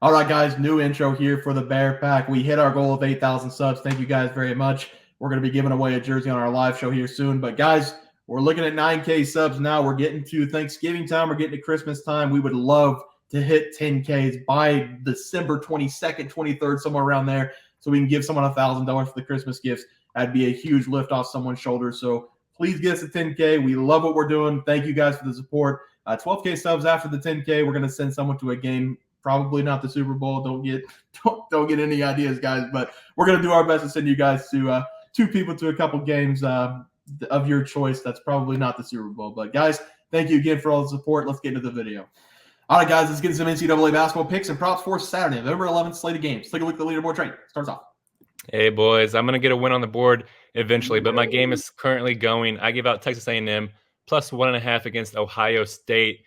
All right, guys, new intro here for the Bear Pack. We hit our goal of 8,000 subs. Thank you guys very much. We're going to be giving away a jersey on our live show here soon. But, guys, we're looking at 9K subs now. We're getting to Thanksgiving time. We're getting to Christmas time. We would love to hit 10Ks by December 22nd, 23rd, somewhere around there, so we can give someone $1,000 for the Christmas gifts. That'd be a huge lift off someone's shoulders. So please get us a 10K. We love what we're doing. Thank you guys for the support. 12K subs after the 10K. We're going to send someone to a game. Probably not the Super Bowl. Don't get any ideas, guys. But we're gonna do our best to send you guys to two people to a couple games of your choice. That's probably not the Super Bowl. But guys, thank you again for all the support. Let's get into the video. All right, guys, let's get some NCAA basketball picks and props for Saturday, November 11th slate of games. Take a look at the leaderboard. Trey starts off. Hey boys, I'm gonna get a win on the board eventually, but my game is currently going. I give out Texas A&M plus 1.5 against Ohio State.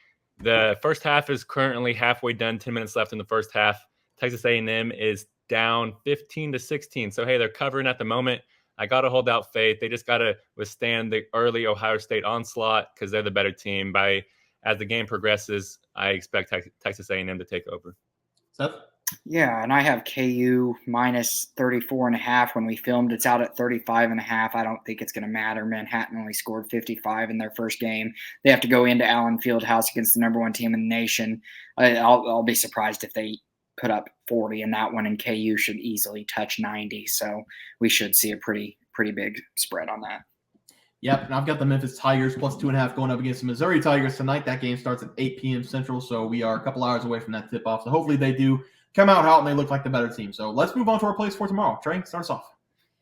The first half is currently halfway done, 10 minutes left in the first half. Texas A&M is down 15-16. So, hey, they're covering at the moment. I got to hold out faith. They just got to withstand the early Ohio State onslaught because they're the better team. As the game progresses, I expect Texas A&M to take over. Seth? Yeah, and I have KU minus 34.5. When we filmed, it's out at 35.5. I don't think it's going to matter. Manhattan only scored 55 in their first game. They have to go into Allen Fieldhouse against the number one team in the nation. I'll be surprised if they put up 40 in that one, and KU should easily touch 90. So we should see a pretty big spread on that. Yep, and I've got the Memphis Tigers plus 2.5 going up against the Missouri Tigers tonight. That game starts at 8 p.m. Central, so we are a couple hours away from that tip-off. So hopefully they do come out hot and they look like the better team. So let's move on to our plays for tomorrow. Trey, start us off.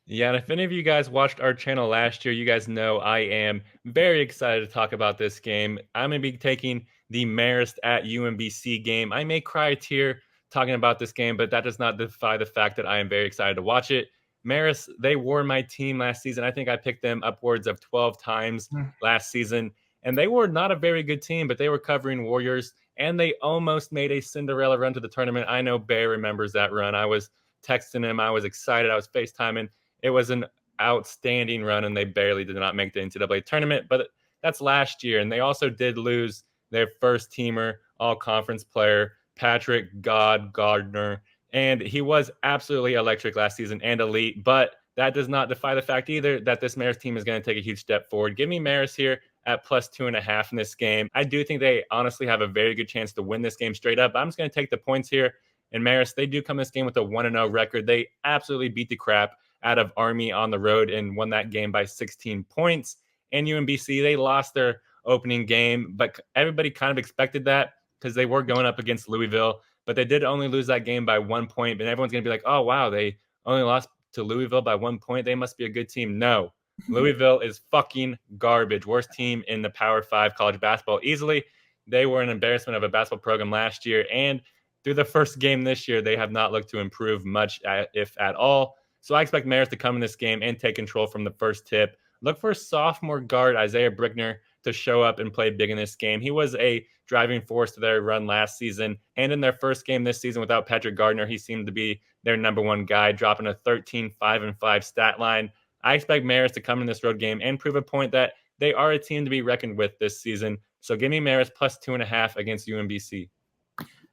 Yeah, and if any of you guys watched our channel last year, you guys know I am very excited to talk about this game. I'm going to be taking the Marist at UMBC game. I may cry a tear talking about this game, but that does not defy the fact that I am very excited to watch it. Marist, they were my team last season. I think I picked them upwards of 12 times last season, and they were not a very good team, but they were covering Warriors, and they almost made a Cinderella run to the tournament. I know Bear remembers that run. I was texting him. I was excited. I was FaceTiming. It was an outstanding run, and they barely did not make the NCAA tournament, but that's last year. And they also did lose their first teamer, all-conference player, Patrick Gardner, and he was absolutely electric last season and elite, but that does not defy the fact either that this Marist team is going to take a huge step forward. Give me Marist here at plus 2.5 in this game. I do think they honestly have a very good chance to win this game straight up. I'm just going to take the points here. And Marist, they do come this game with a 1-0 record. They absolutely beat the crap out of Army on the road and won that game by 16 points. And UMBC, they lost their opening game, but everybody kind of expected that because they were going up against Louisville, but they did only lose that game by 1 point. And everyone's going to be like, oh, wow, they only lost to Louisville by 1 point. They must be a good team. No, Louisville is fucking garbage. Worst team in the Power 5 college basketball easily. They were an embarrassment of a basketball program last year. And through the first game this year, they have not looked to improve much, if at all. So I expect Marist to come in this game and take control from the first tip. Look for sophomore guard Isaiah Brickner to show up and play big in this game. He was a driving force to their run last season. And in their first game this season without Patrick Gardner, he seemed to be their number one guy, dropping a 13-5-5 stat line. I expect Marist to come in this road game and prove a point that they are a team to be reckoned with this season. So give me Marist plus 2.5 against UMBC.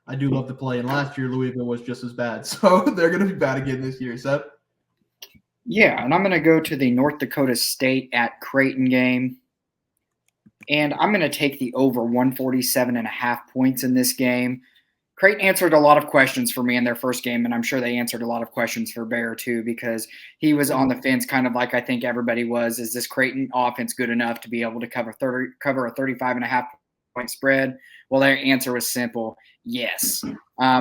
I do love to play, and last year Louisville was just as bad. So they're going to be bad again this year. Seth? Yeah, and I'm going to go to the North Dakota State at Creighton game. And I'm going to take the over 147.5 points in this game. Creighton answered a lot of questions for me in their first game, and I'm sure they answered a lot of questions for Bear too, because he was on the fence kind of like I think everybody was. Is this Creighton offense good enough to be able to cover a 35.5 point spread? Well, their answer was simple. Yes.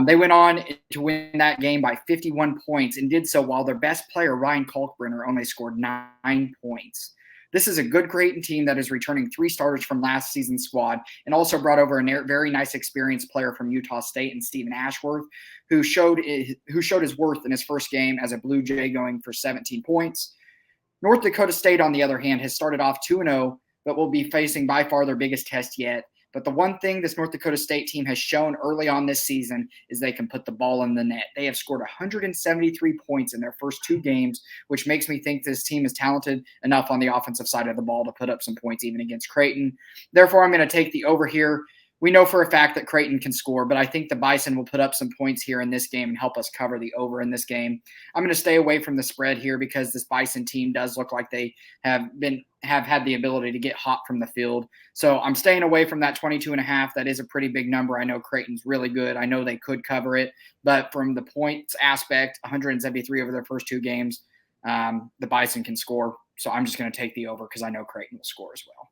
They went on to win that game by 51 points and did so while their best player, Ryan Kalkbrenner, only scored 9 points. This is a good Creighton team that is returning 3 starters from last season's squad and also brought over a very nice experienced player from Utah State and Stephen Ashworth, who showed his worth in his first game as a Blue Jay, going for 17 points. North Dakota State, on the other hand, has started off 2-0, but will be facing by far their biggest test yet. But the one thing this North Dakota State team has shown early on this season is they can put the ball in the net. They have scored 173 points in their first 2 games, which makes me think this team is talented enough on the offensive side of the ball to put up some points even against Creighton. Therefore, I'm going to take the over here we know for a fact that Creighton can score, but I think the Bison will put up some points here in this game and help us cover the over in this game. I'm going to stay away from the spread here because this Bison team does look like they have had the ability to get hot from the field. So I'm staying away from that 22.5. That is a pretty big number. I know Creighton's really good. I know they could cover it, but from the points aspect, 173 over their first 2 games, the Bison can score. So I'm just going to take the over because I know Creighton will score as well.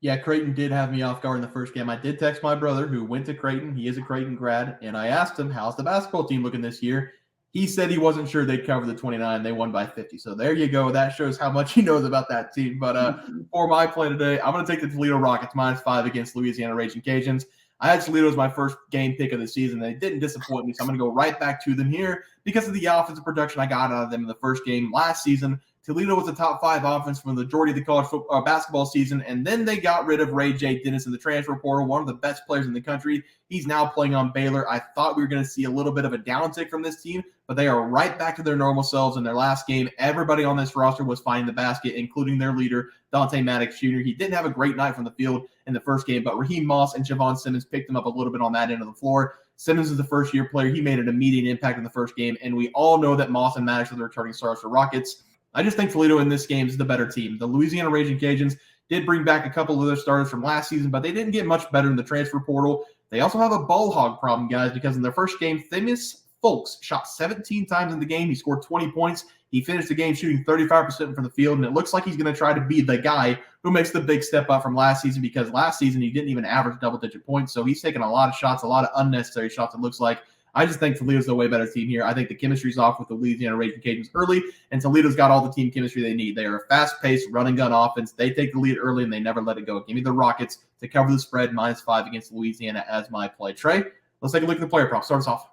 Yeah, Creighton did have me off guard in the first game. I did text my brother who went to Creighton. He is a Creighton grad. And I asked him, how's the basketball team looking this year? He said he wasn't sure they'd cover the 29. They won by 50. So there you go. That shows how much he knows about that team. But for my play today, I'm going to take the Toledo Rockets -5 against Louisiana Raging Cajuns. I had Toledo as my first game pick of the season. They didn't disappoint me, so I'm going to go right back to them here because of the offensive production I got out of them in the first game last season. Toledo was a top 5 offense for the majority of the college basketball season, and then they got rid of Ray J. Dennis in the transfer portal, one of the best players in the country. He's now playing on Baylor. I thought we were going to see a little bit of a downtick from this team, but they are right back to their normal selves in their last game. Everybody on this roster was finding the basket, including their leader, Dante Maddox Jr. He didn't have a great night from the field in the first game, but Raheem Moss and Javon Simmons picked him up a little bit on that end of the floor. Simmons is the first-year player. He made an immediate impact in the first game, and we all know that Moss and Maddox are the returning stars for Rockets. I just think Toledo in this game is the better team. The Louisiana Raging Cajuns did bring back a couple of their starters from last season, but they didn't get much better in the transfer portal. They also have a ball hog problem, guys, because in their first game, Themis Folks shot 17 times in the game. He scored 20 points. He finished the game shooting 35% from the field, and it looks like he's going to try to be the guy who makes the big step up from last season because last season he didn't even average double-digit points, so he's taken a lot of shots, a lot of unnecessary shots, it looks like. I just think Toledo's the way better team here. I think the chemistry's off with the Louisiana Raging Cajuns early, and Toledo's got all the team chemistry they need. They are a fast-paced, run-and-gun offense. They take the lead early, and they never let it go. Give me the Rockets to cover the spread, -5 against Louisiana as my play. Trey, let's take a look at the player props. Start us off.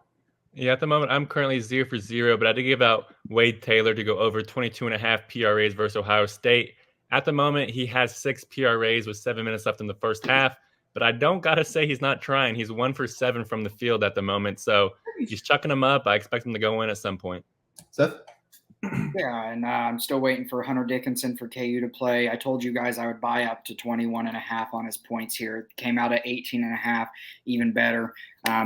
Yeah, at the moment, I'm currently 0 for 0, but I did give out Wade Taylor to go over 22.5 PRAs versus Ohio State. At the moment, he has 6 PRAs with 7 minutes left in the first half. But I don't got to say he's not trying. He's 1 for 7 from the field at the moment. So he's chucking them up. I expect him to go in at some point. Seth? Yeah, and I'm still waiting for Hunter Dickinson for KU to play. I told you guys I would buy up to 21.5 on his points here. It came out at 18.5, even better.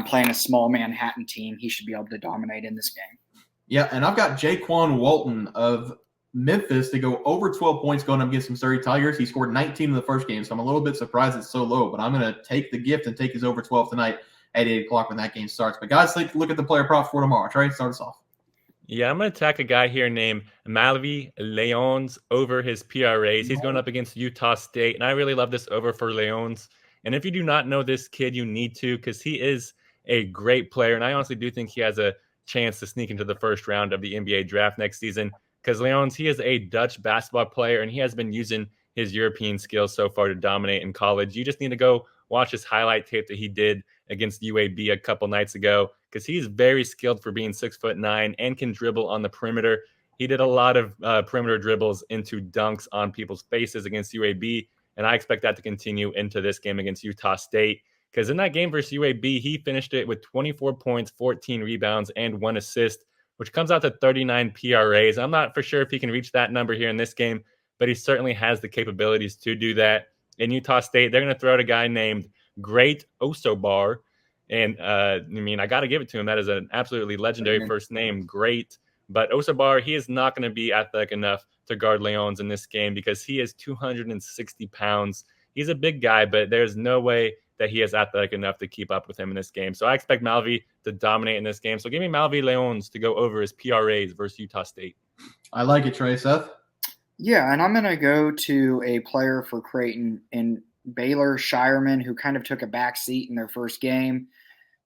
Playing a small Manhattan team, he should be able to dominate in this game. Yeah, and I've got Jaquan Walton of Memphis to go over 12 points going up against the Missouri Tigers. He scored 19 in the first game, so I'm a little bit surprised it's so low, but I'm going to take the gift and take his over 12 tonight at 8 o'clock when that game starts. But guys, take a look at the player props for tomorrow. Trey, start us off. Yeah, I'm going to attack a guy here named Malevy Leons over his PRAs. He's going up against Utah State, and I really love this over for Leons. And if you do not know this kid, you need to because he is a great player, and I honestly do think he has a chance to sneak into the first round of the NBA draft next season. Because Leons, he is a Dutch basketball player, and he has been using his European skills so far to dominate in college. You just need to go watch his highlight tape that he did against UAB a couple nights ago, because he's very skilled for being 6'9" and can dribble on the perimeter. He did a lot of perimeter dribbles into dunks on people's faces against UAB, and I expect that to continue into this game against Utah State. Because in that game versus UAB, he finished it with 24 points, 14 rebounds, and 1 assist, which comes out to 39 PRAs. I'm not for sure if he can reach that number here in this game, but he certainly has the capabilities to do that. In Utah State, they're going to throw out a guy named Great Osobor. And, I got to give it to him. That is an absolutely legendary first name, Great. But Osobor, he is not going to be athletic enough to guard Leons in this game because he is 260 pounds. He's a big guy, but there's no way that he is athletic enough to keep up with him in this game. So I expect Malevy to dominate in this game. So give me Malevy Leons to go over his PRAs versus Utah State. I like it, Trey. Seth? Yeah, and I'm going to go to a player for Creighton in Baylor Scheierman, who kind of took a back seat in their first game.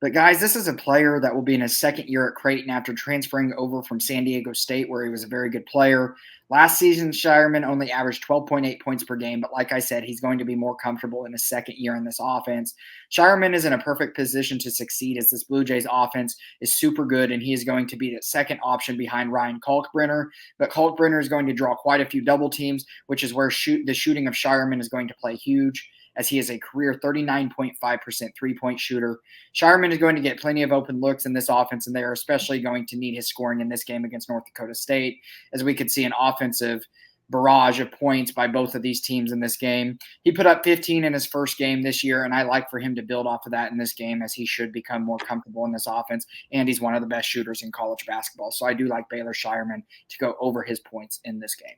But, guys, this is a player that will be in his second year at Creighton after transferring over from San Diego State, where he was a very good player. Last season, Scheierman only averaged 12.8 points per game, but like I said, he's going to be more comfortable in his second year in this offense. Scheierman is in a perfect position to succeed as this Blue Jays offense is super good, and he is going to be the second option behind Ryan Kalkbrenner. But Kalkbrenner is going to draw quite a few double teams, which is where the shooting of Scheierman is going to play huge, as he is a career 39.5% three-point shooter. Scheierman is going to get plenty of open looks in this offense, and they are especially going to need his scoring in this game against North Dakota State, as we could see an offensive barrage of points by both of these teams in this game. He put up 15 in his first game this year, and I like for him to build off of that in this game, as he should become more comfortable in this offense, and he's one of the best shooters in college basketball. So I do like Baylor Scheierman to go over his points in this game.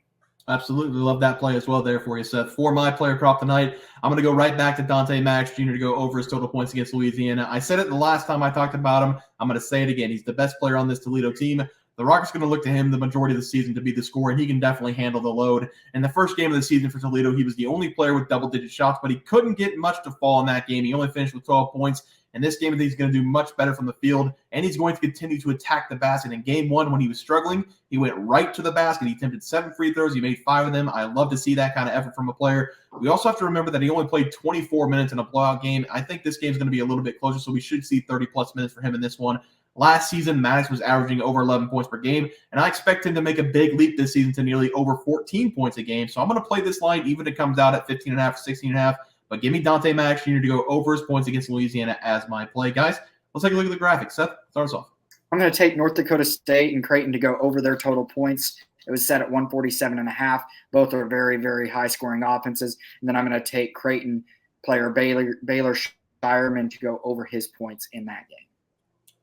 Absolutely love that play as well there for you, Seth. For my player prop tonight, I'm going to go right back to Dante Maddox Jr. to go over his total points against Louisiana. I said it the last time I talked about him. I'm going to say it again. He's the best player on this Toledo team. The Rockets are going to look to him the majority of the season to be the scorer, and he can definitely handle the load. In the first game of the season for Toledo, he was the only player with double-digit shots, but he couldn't get much to fall in that game. He only finished with 12 points. In this game, I think he's going to do much better from the field, and he's going to continue to attack the basket. In game one, when he was struggling, he went right to the basket. He attempted 7 free throws. He made 5 of them. I love to see that kind of effort from a player. We also have to remember that he only played 24 minutes in a blowout game. I think this game is going to be a little bit closer, so we should see 30-plus minutes for him in this one. Last season, Maddox was averaging over 11 points per game, and I expect him to make a big leap this season to nearly over 14 points a game. So I'm going to play this line even if it comes out at 15.5 or 16.5. But give me Dante Maddox Jr. to go over his points against Louisiana as my play. Guys, let's take a look at the graphics. Seth, start us off. I'm going to take North Dakota State and Creighton to go over their total points. It was set at 147.5. Both are very, very high-scoring offenses. And then I'm going to take Creighton player Baylor Scheierman to go over his points in that game.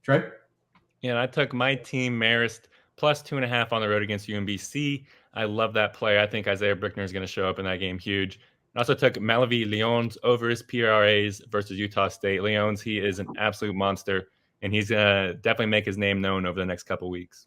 Trey? Yeah, and I took my team, Marist, plus 2.5 on the road against UMBC. I love that play. I think Isaiah Brickner is going to show up in that game huge. I also took Malevy Leons over his PRAs versus Utah State. Leons, he is an absolute monster, and he's going to definitely make his name known over the next couple weeks.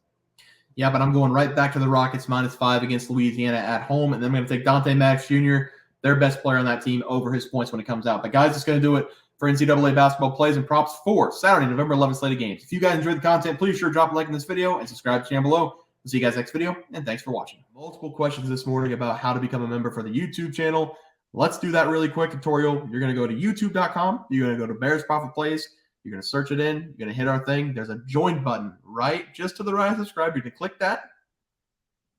Yeah, but I'm going right back to the Rockets, -5 against Louisiana at home, and then I'm going to take Dante Maddox Jr., their best player on that team, over his points when it comes out. But, guys, it's going to do it for NCAA basketball plays and props for Saturday, November 11th slate of games. If you guys enjoyed the content, please sure drop a like in this video and subscribe to the channel below. We'll see you guys next video, and thanks for watching. Multiple questions this morning about how to become a member for the YouTube channel. Let's do that really quick tutorial. You're going to go to youtube.com. You're going to go to Bears Profit Plays. You're going to search it in. You're going to hit our thing. There's a join button right just to the right of subscribe. You can click that.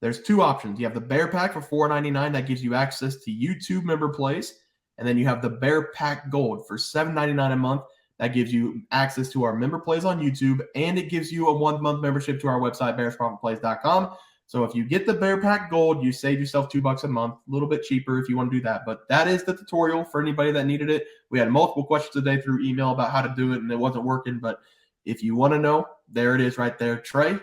There's 2 options. You have the Bear Pack for $4.99. That gives you access to YouTube member plays. And then you have the Bear Pack Gold for $7.99 a month. That gives you access to our member plays on YouTube, and it gives you a 1-month membership to our website, bearsprofitplays.com. So if you get the Bear Pack Gold, you save yourself $2 a month, a little bit cheaper if you want to do that. But that is the tutorial for anybody that needed it. We had multiple questions today through email about how to do it, and it wasn't working. But if you want to know, there it is right there. Trey,